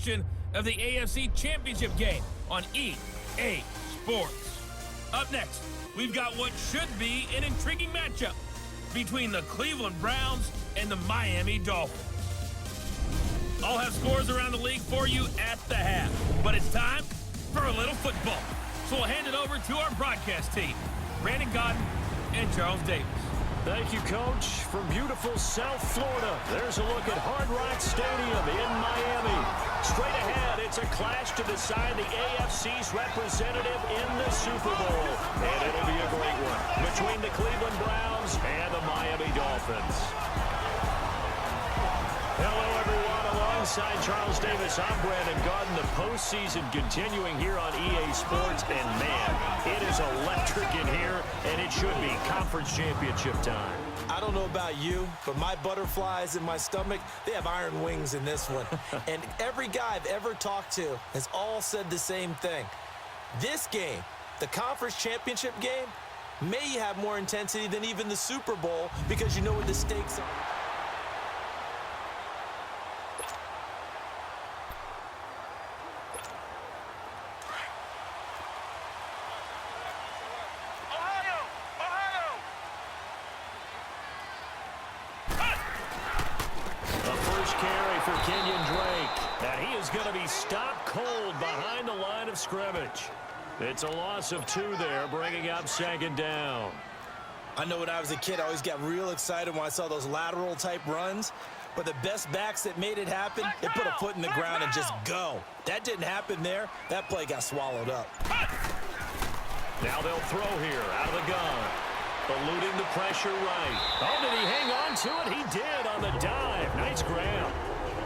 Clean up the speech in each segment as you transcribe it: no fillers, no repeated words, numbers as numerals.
edition of the AFC Championship game on EA Sports. Up next, we've got what should be an intriguing matchup between the Cleveland Browns and the Miami Dolphins. I'll have scores around the league for you at the half, but it's time for a little football. So we'll hand it over to our broadcast team, Brandon Godden and Charles Davis. Thank you, Coach. From beautiful South Florida, there's a look at Hard Rock Stadium in Miami. Straight ahead, it's a clash to decide the AFC's representative in the Super Bowl. And it'll be a great one between the Cleveland Browns and the Miami Dolphins. Hello, everyone. Alongside Charles Davis, I'm Brandon Godden. The postseason continuing here on EA Sports. And, man, it is electric in here, and it should be conference championship time. I don't know about you, but my butterflies in my stomach, they have iron wings in this one. And every guy I've ever talked to has all said the same thing. This game, the conference championship game, may have more intensity than even the Super Bowl because you know what the stakes are. Stopped cold behind the line of scrimmage. It's a loss of 2 there, bringing up second down. I know when I was a kid, I always got real excited when I saw those lateral-type runs. But the best backs that made it happen, they put a foot in the ground and just go. That didn't happen there. That play got swallowed up. Now they'll throw here out of the gun. Eluding the pressure right. Oh, did he hang on to it? He did on the dive. Nice grab.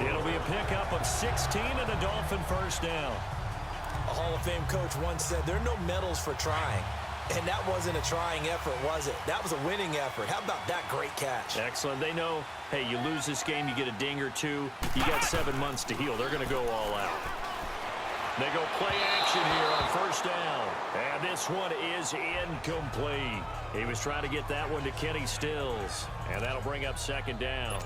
It'll be a pickup of 16 and a Dolphin first down. A Hall of Fame coach once said, there are no medals for trying. And that wasn't a trying effort, was it? That was a winning effort. How about that great catch? Excellent. They know, hey, you lose this game, you get a ding or two. You got 7 months to heal. They're going to go all out. They go play action here on first down. And this one is incomplete. He was trying to get that one to Kenny Stills. And that'll bring up second down.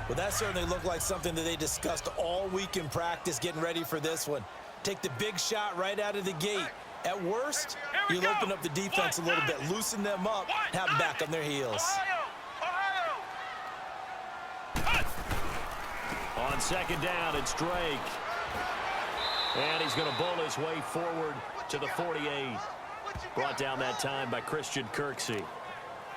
Well, that certainly looked like something that they discussed all week in practice getting ready for this one. Take the big shot right out of the gate. At worst, you'll open up the defense a little bit, loosen them up, have them back on their heels. On second down, it's Drake. And he's going to bowl his way forward to the 48. Brought down that time by Christian Kirksey.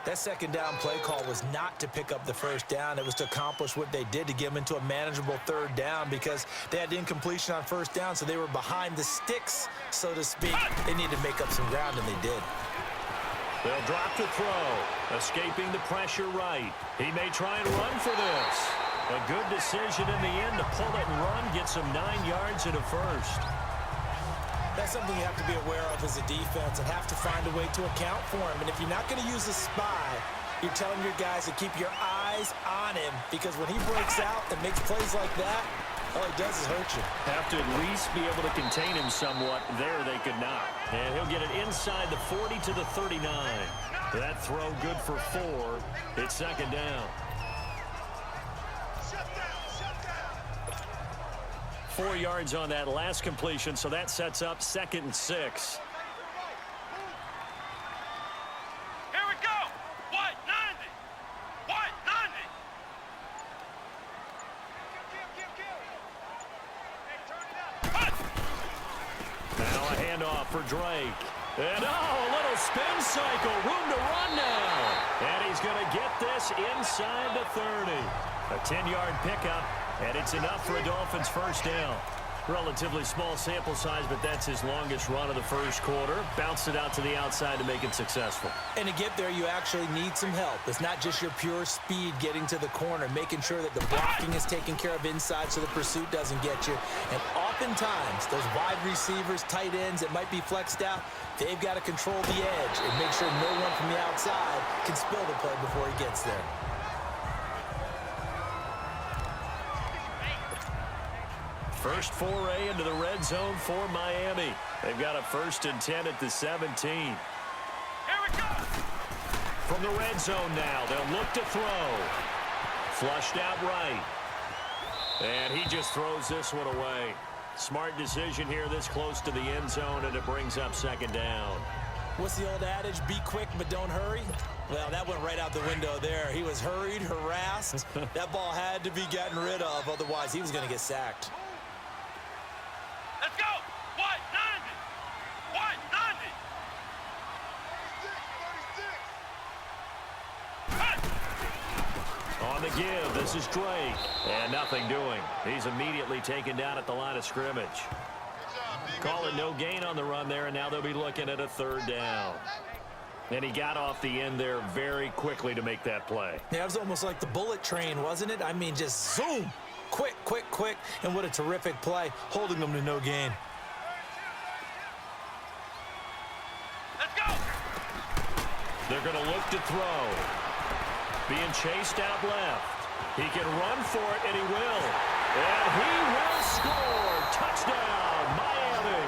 That second down play call was not to pick up the first down. It was to accomplish what they did, to get them into a manageable third down, because they had incompletion on first down, so they were behind the sticks, so to speak. They needed to make up some ground, and they did. They'll drop to throw, escaping the pressure right. He may try and run for this. A good decision in the end to pull it and run, gets him 9 yards and a first. That's something you have to be aware of as a defense and have to find a way to account for him. And if you're not going to use a spy, you're telling your guys to keep your eyes on him, because when he breaks out and makes plays like that, all he does is hurt you. Have to at least be able to contain him somewhat. There they could not. And he'll get it inside the 40 to the 39. That throw good for 4. It's second down. 4 yards on that last completion, so that sets up 2nd and 6. Here we go. What? 90. What? 90. Now a handoff for Drake. And a little spin cycle. Room to run now. And he's going to get this inside the 30. A 10-yard pickup. And it's enough for a Dolphins first down. Relatively small sample size, but that's his longest run of the first quarter. Bounced it out to the outside to make it successful. And to get there, you actually need some help. It's not just your pure speed getting to the corner, making sure that the blocking is taken care of inside so the pursuit doesn't get you. And oftentimes, those wide receivers, tight ends that might be flexed out, they've got to control the edge and make sure no one from the outside can spill the play before he gets there. First foray into the red zone for Miami. They've got a 1st and 10 at the 17. Here we go. From the red zone now, they'll look to throw. Flushed out right. And he just throws this one away. Smart decision here this close to the end zone, and it brings up second down. What's the old adage? Be quick, but don't hurry. Well, that went right out the window there. He was hurried, harassed. That ball had to be gotten rid of, otherwise he was going to get sacked. Let's go! 190! 190! On the give, this is Drake. And nothing doing. He's immediately taken down at the line of scrimmage. Call it no gain on the run there, and now they'll be looking at a third down. And he got off the end there very quickly to make that play. Yeah, it was almost like the bullet train, wasn't it? I mean, just zoom. Quick, quick, quick. And what a terrific play, holding them to no gain. Let's go! They're going to look to throw. Being chased out left. He can run for it, and he will. And he will score. Touchdown, Miami.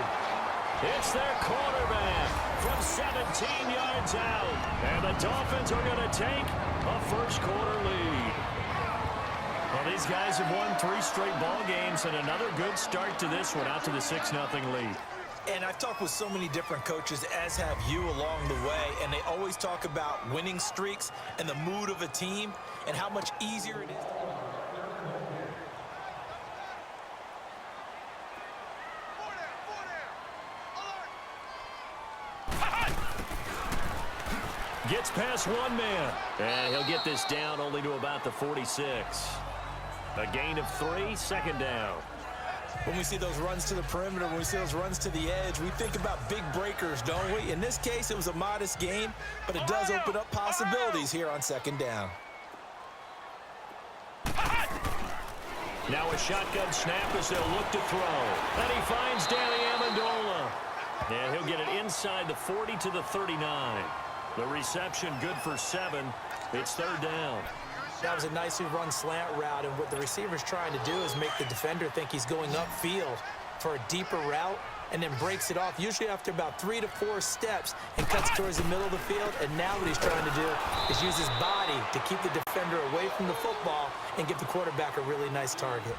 It's their quarterback from 17 yards out. And the Dolphins are going to take a first-quarter lead. Well, these guys have won 3 straight ball games, and another good start to this one, out to the 6-0 lead. And I've talked with so many different coaches, as have you, along the way, and they always talk about winning streaks and the mood of a team and how much easier it is. Gets past one man, and he'll get this down only to about the 46. A gain of 3, second down. When we see those runs to the perimeter, when we see those runs to the edge, we think about big breakers, don't we? In this case, it was a modest gain, but it does open up possibilities here on second down. Now a shotgun snap as they'll look to throw. And he finds Danny Amendola. And he'll get it inside the 40 to the 39. The reception good for 7. It's third down. That was a nicely run slant route, and what the receiver's trying to do is make the defender think he's going upfield for a deeper route, and then breaks it off, usually after about 3 to 4 steps, and cuts towards the middle of the field. And now what he's trying to do is use his body to keep the defender away from the football and give the quarterback a really nice target.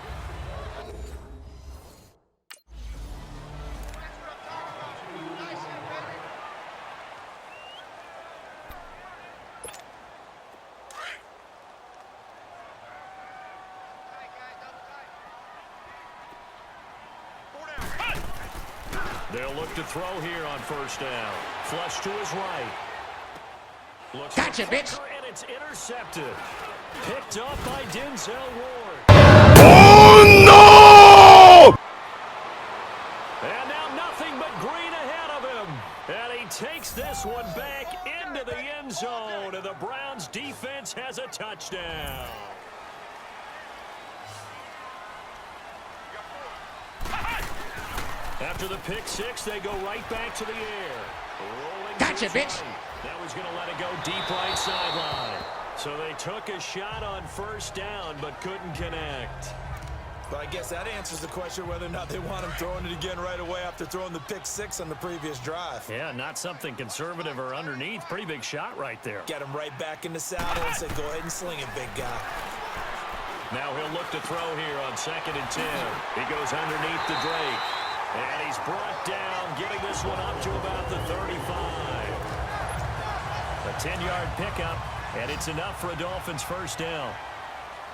They'll look to throw here on first down. Flush to his right. Looks gotcha, bitch. And it's intercepted. Picked up by Denzel Ward. Oh, no! And now nothing but green ahead of him. And he takes this one back into the end zone. And the Browns defense has a touchdown. After the pick 6, they go right back to the air. Rolling gotcha, bitch. That was going to let it go deep right sideline. So they took a shot on first down, but couldn't connect. But I guess that answers the question whether or not they want him throwing it again right away after throwing the pick 6 on the previous drive. Yeah, not something conservative or underneath. Pretty big shot right there. Get him right back in the saddle and say, go ahead and sling it, big guy. Now he'll look to throw here on 2nd and 10. He goes underneath to Drake. And he's brought down, getting this one up to about the 35. A 10-yard pickup, and it's enough for a Dolphins first down.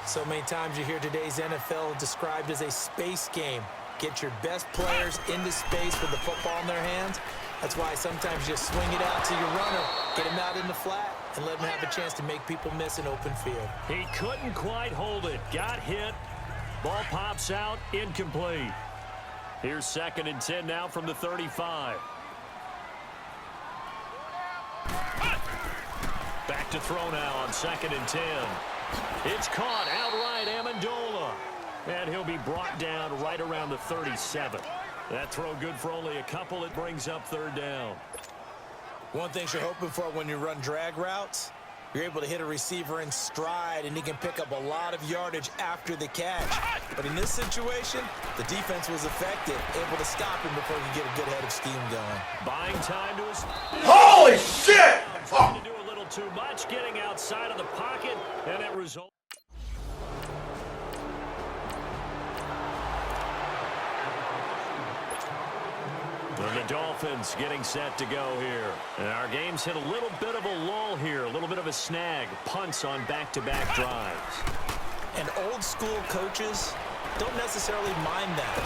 So many times you hear today's NFL described as a space game. Get your best players into space with the football in their hands. That's why sometimes you swing it out to your runner, get him out in the flat, and let him have a chance to make people miss an open field. He couldn't quite hold it. Got hit. Ball pops out, incomplete. Here's 2nd and 10 now from the 35. Back to throw now on 2nd and 10. It's caught outright, Amendola. And he'll be brought down right around the 37. That throw good for only a couple. It brings up third down. One thing you're hoping for when you run drag routes, you're able to hit a receiver in stride, and he can pick up a lot of yardage after the catch. But in this situation, the defense was effective, able to stop him before you get a good head of steam going. Buying time to his... Holy shit! Trying to do a little too much, getting outside of the pocket, and it results... Dolphins getting set to go here. And our game's hit a little bit of a lull here, a little bit of a snag. Punts on back-to-back drives. And old school coaches don't necessarily mind that.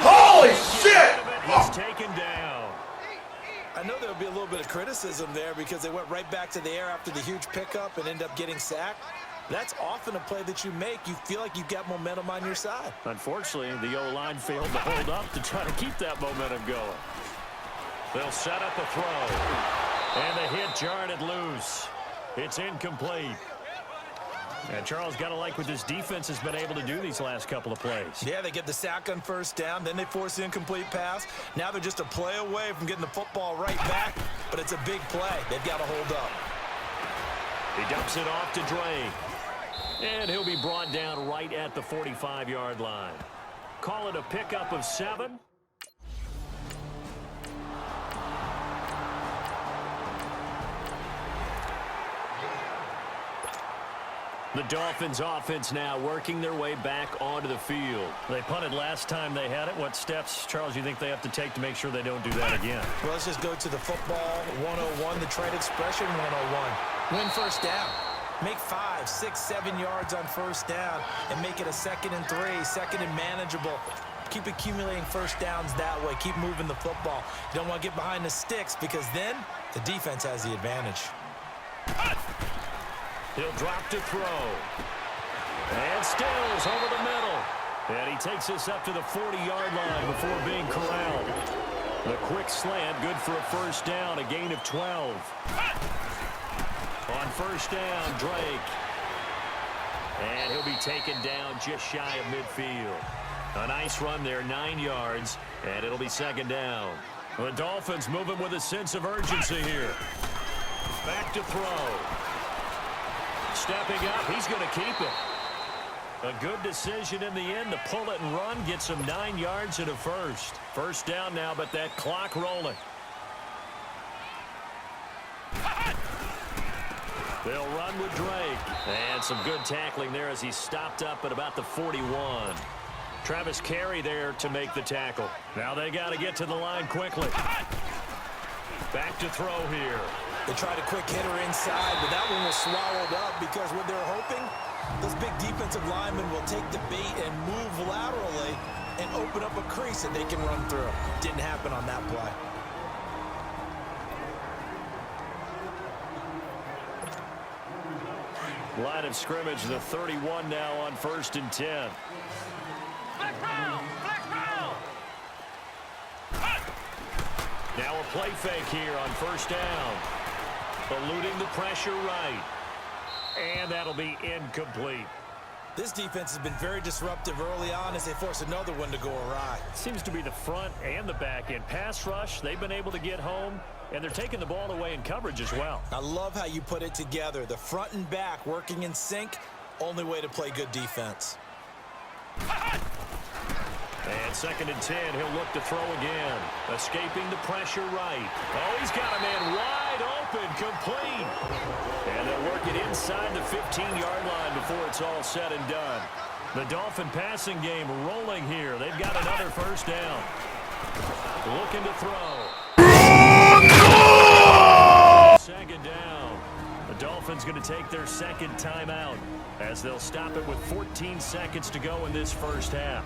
Holy shit! He's taken down. I know there'll be a little bit of criticism there because they went right back to the air after the huge pickup and end up getting sacked. That's often a play that you make. You feel like you've got momentum on your side. Unfortunately, the O-line failed to hold up to try to keep that momentum going. They'll set up a throw. And the hit jarred it loose. It's incomplete. And Charles, got to like what this defense has been able to do these last couple of plays. Yeah, they get the sack on first down, then they force the incomplete pass. Now they're just a play away from getting the football right back, but it's a big play. They've got to hold up. He dumps it off to Drake. And he'll be brought down right at the 45-yard line. Call it a pickup of 7. The Dolphins offense now working their way back onto the field. They punted last time they had it. What steps, Charles, you think they have to take to make sure they don't do that again? Well, let's just go to the football 101, the trade expression 101. Win first down. Make 5, 6, 7 yards on first down and make it a 2nd and 3, 2nd and manageable. Keep accumulating first downs that way. Keep moving the football. You don't want to get behind the sticks because then the defense has the advantage. He'll drop to throw. And Stills over the middle. And he takes us up to the 40-yard line before being corralled. The quick slant, good for a first down, a gain of 12. On first down, Drake. And he'll be taken down just shy of midfield. A nice run there, 9 yards, and it'll be 2nd down. The Dolphins moving with a sense of urgency here. Back to throw. Stepping up, he's going to keep it. A good decision in the end to pull it and run, get some 9 yards and a first. First down now, but that clock rolling. They'll run with Drake. And some good tackling there as he stopped up at about the 41. Travis Carey there to make the tackle. Now they got to get to the line quickly. Back to throw here. They tried a quick hitter inside, but that one was swallowed up because what they're hoping, those big defensive linemen will take the bait and move laterally and open up a crease that they can run through. Didn't happen on that play. Line of scrimmage, the 31 now on 1st and 10. Now a play fake here on first down. Eluding the pressure right. And that'll be incomplete. This defense has been very disruptive early on as they force another one to go awry. Seems to be the front and the back end. Pass rush, they've been able to get home, and they're taking the ball away in coverage as well. I love how you put it together. The front and back working in sync, only way to play good defense. And 2nd and 10, he'll look to throw again. Escaping the pressure right. Oh, he's got a man wide open, complete. And they'll work it inside the 15-yard line before it's all said and done. The Dolphin passing game rolling here. They've got another first down. Looking to throw. 2nd down. The Dolphins going to take their 2nd timeout as they'll stop it with 14 seconds to go in this first half.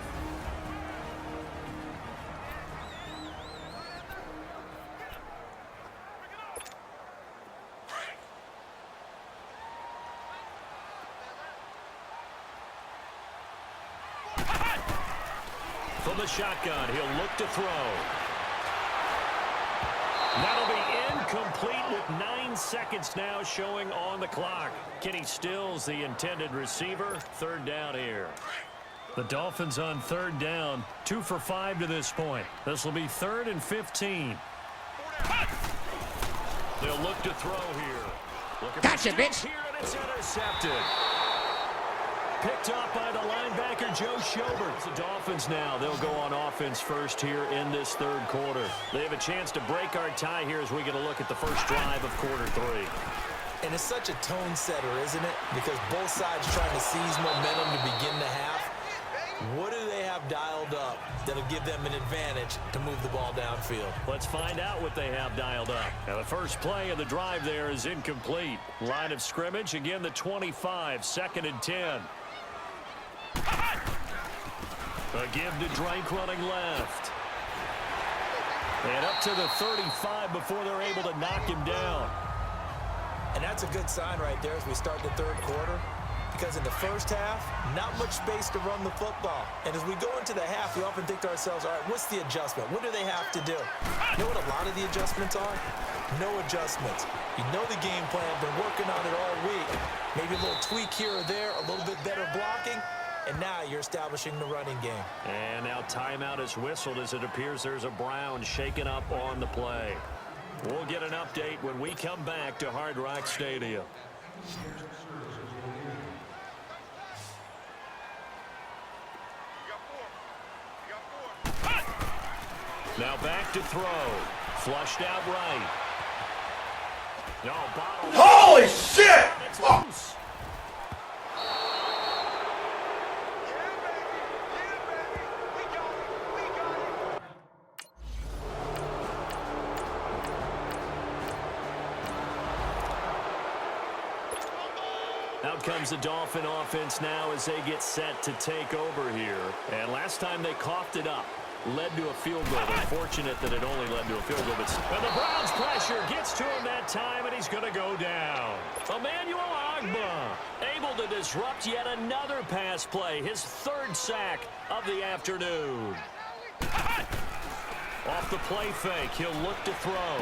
From the shotgun, he'll look to throw. That'll be incomplete with 9 seconds now showing on the clock. Kenny Stills, the intended receiver. 3rd down here. The Dolphins on 3rd down. 2 for 5 to this point. This will be 3rd and 15. They'll look to throw here. Gotcha, bitch. Here, and it's intercepted. Picked up by the linebacker, Joe Schobert. The Dolphins now, they'll go on offense first here in this 3rd quarter. They have a chance to break our tie here as we get a look at the first drive of quarter 3. And it's such a tone setter, isn't it? Because both sides trying to seize momentum to begin the half. What do they have have dialed up that'll give them an advantage to move the ball downfield? Let's find out what they have dialed up. Now, the first play of the drive there is incomplete. Line of scrimmage, again, the 25, 2nd and 10. A give to Drake running left. And up to the 35 before they're able to knock him down. And that's a good sign right there as we start the third quarter. Because in the first half, not much space to run the football. And as we go into the half, we often think to ourselves, all right, what's the adjustment? What do they have to do? You know what a lot of the adjustments are? No adjustments. You know the game plan, been working on it all week. Maybe a little tweak here or there, a little bit better blocking, and now you're establishing the running game. And now timeout is whistled as it appears there's a Brown shaken up on the play. We'll get an update when we come back to Hard Rock Stadium. Now back to throw. Flushed out right. No, bottle. Holy shit! It's loose. Out comes the Dolphin offense now as they get set to take over here. And last time they coughed it up. Led to a field goal. They're fortunate that it only led to a field goal. But the Browns' pressure gets to him that time, and he's going to go down. Emmanuel Ogbah able to disrupt yet another pass play. His 3rd sack of the afternoon. Off the play fake, he'll look to throw.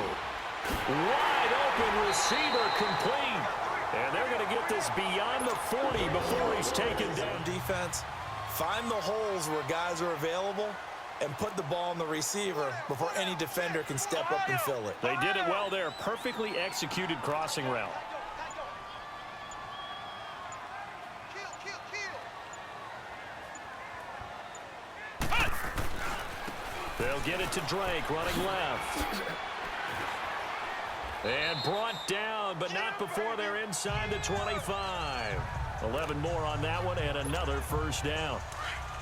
Wide open receiver complete. And they're going to get this beyond the 40 before he's taken down. Defense, find the holes where guys are available and put the ball on the receiver before any defender can step up and fill it. They did it well there. Perfectly executed crossing route. They'll get it to Drake running left. And brought down, but not before they're inside the 25. 11 more on that one and another first down.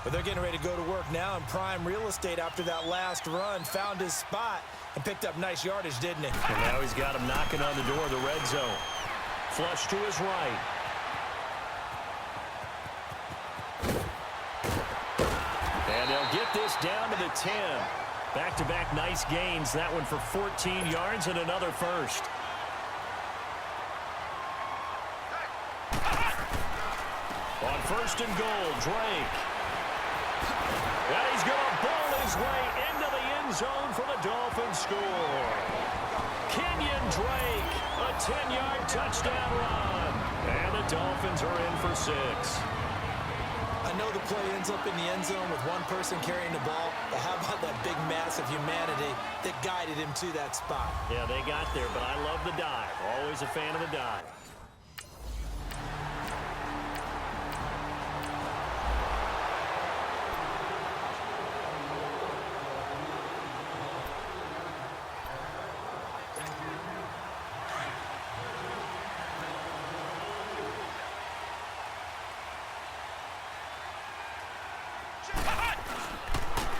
But they're getting ready to go to work now in prime real estate after that last run. Found his spot and picked up nice yardage, didn't he? And now he's got him knocking on the door of the red zone. Flush to his right. And they'll get this down to the 10. Back-to-back nice gains. That one for 14 yards and another first. On 1st and goal, Drake. And he's going to bowl his way into the end zone for the Dolphins score. Kenyon Drake, a 10-yard touchdown run. And the Dolphins are in for 6. I know the play ends up in the end zone with one person carrying the ball, but how about that big mass of humanity that guided him to that spot? Yeah, they got there, but I love the dive. Always a fan of the dive.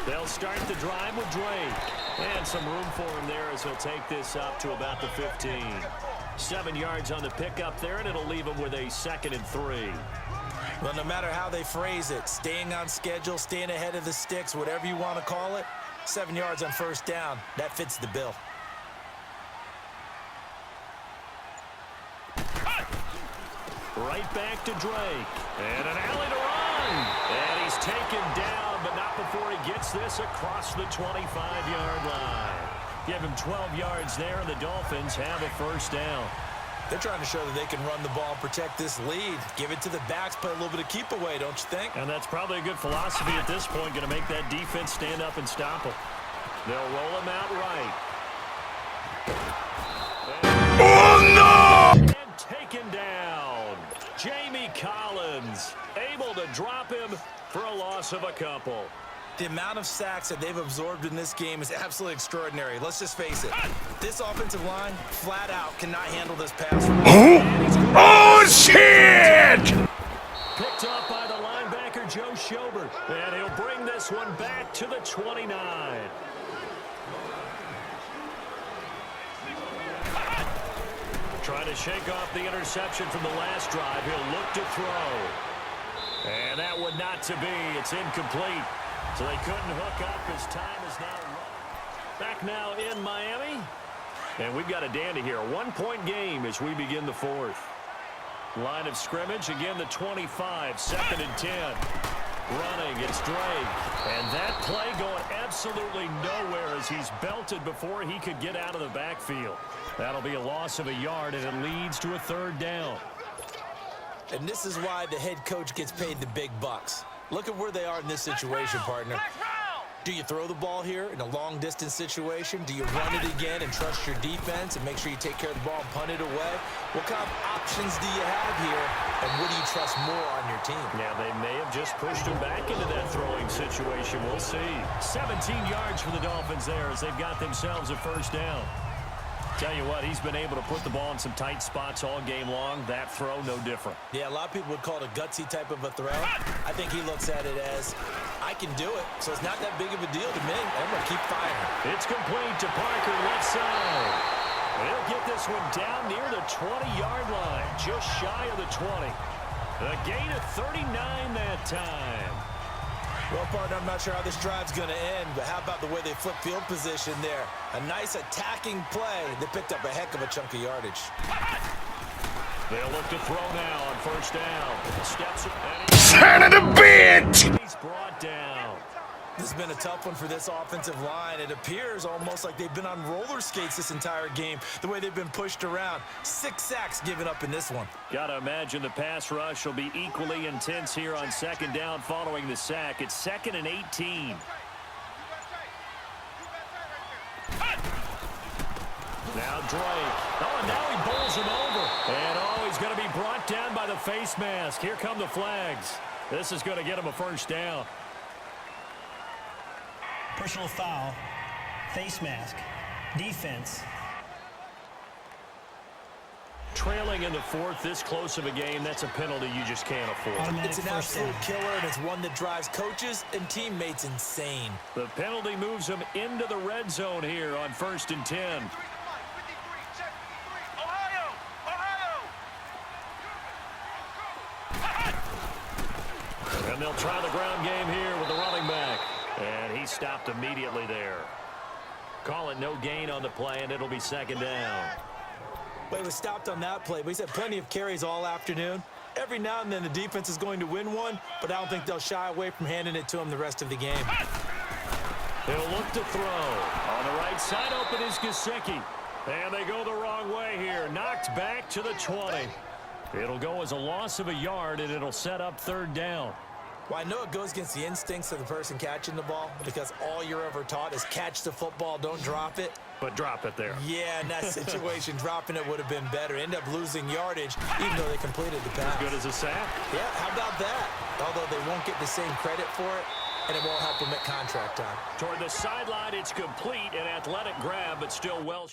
They'll start the drive with Drake. And some room for him there as he'll take this up to about the 15. 7 yards on the pickup there, and it'll leave him with a 2nd and 3. Well, no matter how they phrase it, staying on schedule, staying ahead of the sticks, whatever you want to call it, 7 yards on 1st down, that fits the bill. Right back to Drake. And an alley to run. And he's taken down, but not before he gets this across the 25-yard line. Give him 12 yards there, and the Dolphins have a 1st down. They're trying to show that they can run the ball and protect this lead. Give it to the backs, play a little bit of keep away, don't you think? And that's probably a good philosophy at this point, going to make that defense stand up and stop him. They'll roll him out right. Oh, no! And taken down. Jamie Collins able to drop him for a loss of a couple. The amount of sacks that they've absorbed in this game is absolutely extraordinary. Let's just face it. This offensive line, flat out, cannot handle this pass. Oh, shit! Picked up by the linebacker, Joe Schobert. And he'll bring this this one back to the 29. Trying to shake off the interception from the last drive. He'll look to throw. And that one not to be. It's incomplete. So they couldn't hook up as time is now run. Back now in Miami. And we've got a dandy here. A one-point game as we begin the fourth. Line of scrimmage, again the 25, 2nd and 10. Running, it's Drake. And that play going absolutely nowhere as he's belted before he could get out of the backfield. That'll be a loss of a yard, and it leads to a 3rd down. And this is why the head coach gets paid the big bucks. Look at where they are in this situation, partner. Do you throw the ball here in a long-distance situation? Do you run it again and trust your defense and make sure you take care of the ball and punt it away? What kind of options do you have here, and what do you trust more on your team? Yeah, they may have just pushed him back into that throwing situation. We'll see. 17 yards for the Dolphins there as they've got themselves a 1st down. Tell you what, he's been able to put the ball in some tight spots all game long. That throw, no different. Yeah, a lot of people would call it a gutsy type of a throw. I think he looks at it as, I can do it, so it's not that big of a deal to me. I'm going to keep firing. It's complete to Parker, left side. They'll get this one down near the 20-yard line, just shy of the 20. A gain of 39 that time. Well, partner, I'm not sure how this drive's going to end, but how about the way they flip field position there? A nice attacking play. They picked up a heck of a chunk of yardage. They'll look to throw now on 1st down. Steps Son of a bitch! He's brought down. This has been a tough one for this offensive line. It appears almost like they've been on roller skates this entire game, the way they've been pushed around. 6 sacks given up in this one. Got to imagine the pass rush will be equally intense here on 2nd down following the sack. It's 2nd and 18. Now Drake. Oh, and now he bowls him over. And oh, he's going to be brought down by the face mask. Here come the flags. This is going to get him a 1st down. Personal foul, face mask, defense. Trailing in the 4th, this close of a game, that's a penalty you just can't afford. It's an absolute killer, and it's one that drives coaches and teammates insane. The penalty moves them into the red zone here on 1st and 10. And they'll try the ground game here with the running back. And he stopped immediately there. Call it no gain on the play, and it'll be 2nd down. Well, he was stopped on that play, but he's had plenty of carries all afternoon. Every now and then the defense is going to win one, but I don't think they'll shy away from handing it to him the rest of the game. He'll look to throw. On the right side, open is Gesicki. And they go the wrong way here. Knocked back to the 20. It'll go as a loss of a yard, and it'll set up 3rd down. Well, I know it goes against the instincts of the person catching the ball because all you're ever taught is catch the football, don't drop it. But drop it there. Yeah, in that situation, dropping it would have been better. End up losing yardage, even though they completed the pass. As good as a sack. Yeah, how about that? Although they won't get the same credit for it, and it won't help them at contract time. Toward the sideline, it's complete. An athletic grab, but still well.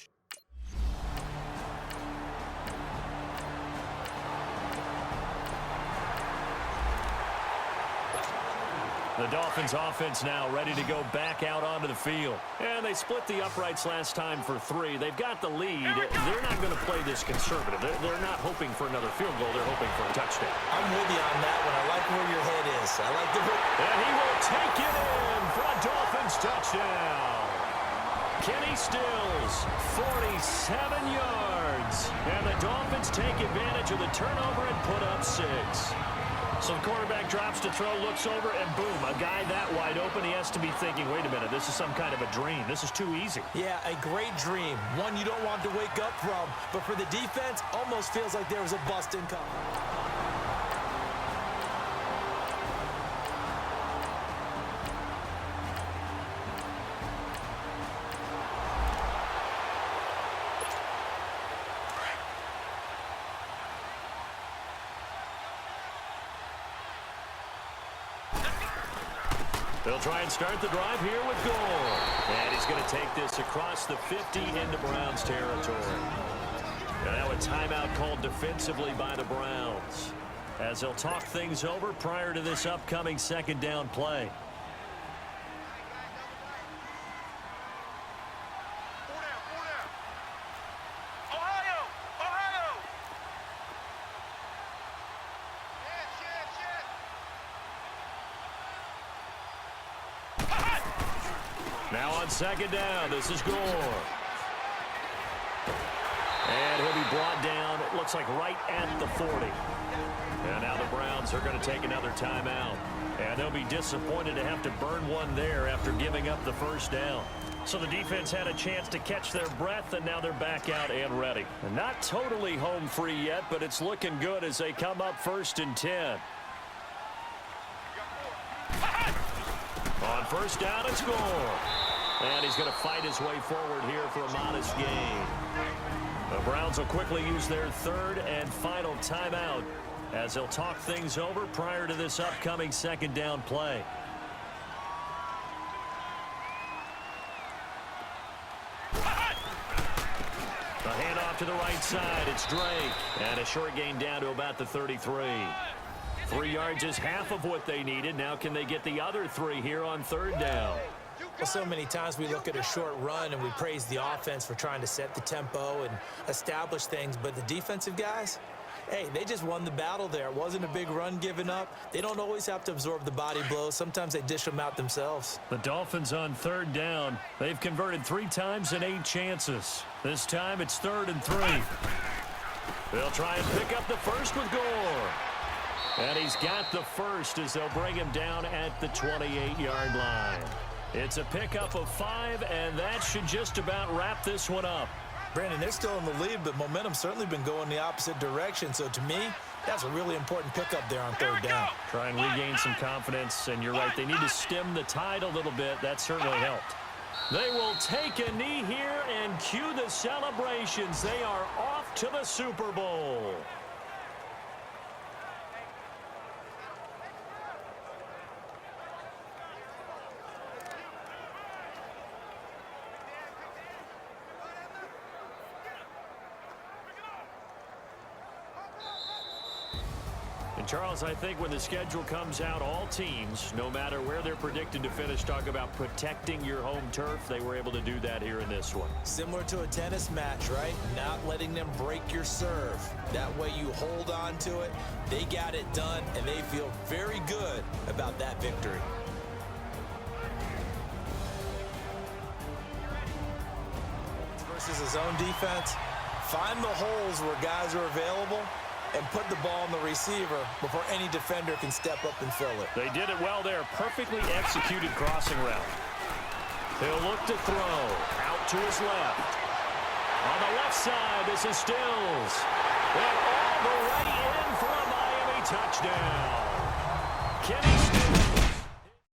The Dolphins offense now ready to go back out onto the field. And they split the uprights last time for 3. They've got the lead. They're not going to play this conservative. They're not hoping for another field goal. They're hoping for a touchdown. I'm with you on that one. I like where your head is. I like the... And he will take it in for a Dolphins touchdown. Kenny Stills, 47 yards. And the Dolphins take advantage of the turnover and put up 6. So the quarterback drops to throw, looks over, and boom, a guy that wide open. He has to be thinking, wait a minute, this is some kind of a dream. This is too easy. Yeah, a great dream. One you don't want to wake up from. But for the defense, almost feels like there was a bust income. They'll try and start the drive here with Gore. And he's going to take this across the 50 into Browns territory. And now a timeout called defensively by the Browns, as they'll talk things over prior to this upcoming 2nd down play. Now on second down, this is Gore. And he'll be brought down, it looks like right at the 40. And now the Browns are going to take another timeout. And they'll be disappointed to have to burn one there after giving up the first down. So the defense had a chance to catch their breath, and now they're back out and ready. And not totally home free yet, but it's looking good as they come up 1st and 10. On first down, it's Gore. And he's going to fight his way forward here for a modest gain. The Browns will quickly use their 3rd and final timeout as they'll talk things over prior to this upcoming 2nd down play. The handoff to the right side. It's Drake. And a short gain down to about the 33. 3 yards is half of what they needed. Now can they get the other 3 here on 3rd down? Well, so many times we look at a short run and we praise the offense for trying to set the tempo and establish things, but the defensive guys, hey, they just won the battle there. It wasn't a big run given up. They don't always have to absorb the body blows. Sometimes they dish them out themselves. The Dolphins on 3rd down. They've converted 3 times in 8 chances. This time it's 3rd and 3. They'll try and pick up the first with Gore. And he's got the first as they'll bring him down at the 28-yard line. It's a pickup of 5, and that should just about wrap this one up. Brandon, they're still in the lead, but momentum's certainly been going the opposite direction. So to me, that's a really important pickup there on 3rd down. Try and regain some confidence, and you're right. They need to stem the tide a little bit. That certainly helped. They will take a knee here and cue the celebrations. They are off to the Super Bowl. And Charles, I think when the schedule comes out, all teams, no matter where they're predicted to finish, talk about protecting your home turf. They were able to do that here in this one. Similar to a tennis match, right? Not letting them break your serve. That way you hold on to it. They got it done, and they feel very good about that victory. Versus his own defense, find the holes where guys are available and put the ball on the receiver before any defender can step up and fill it. They did it well there. Perfectly executed crossing route. He'll look to throw. Out to his left. On the left side, this is Stills. And all the way in for a Miami touchdown. Kenny Stills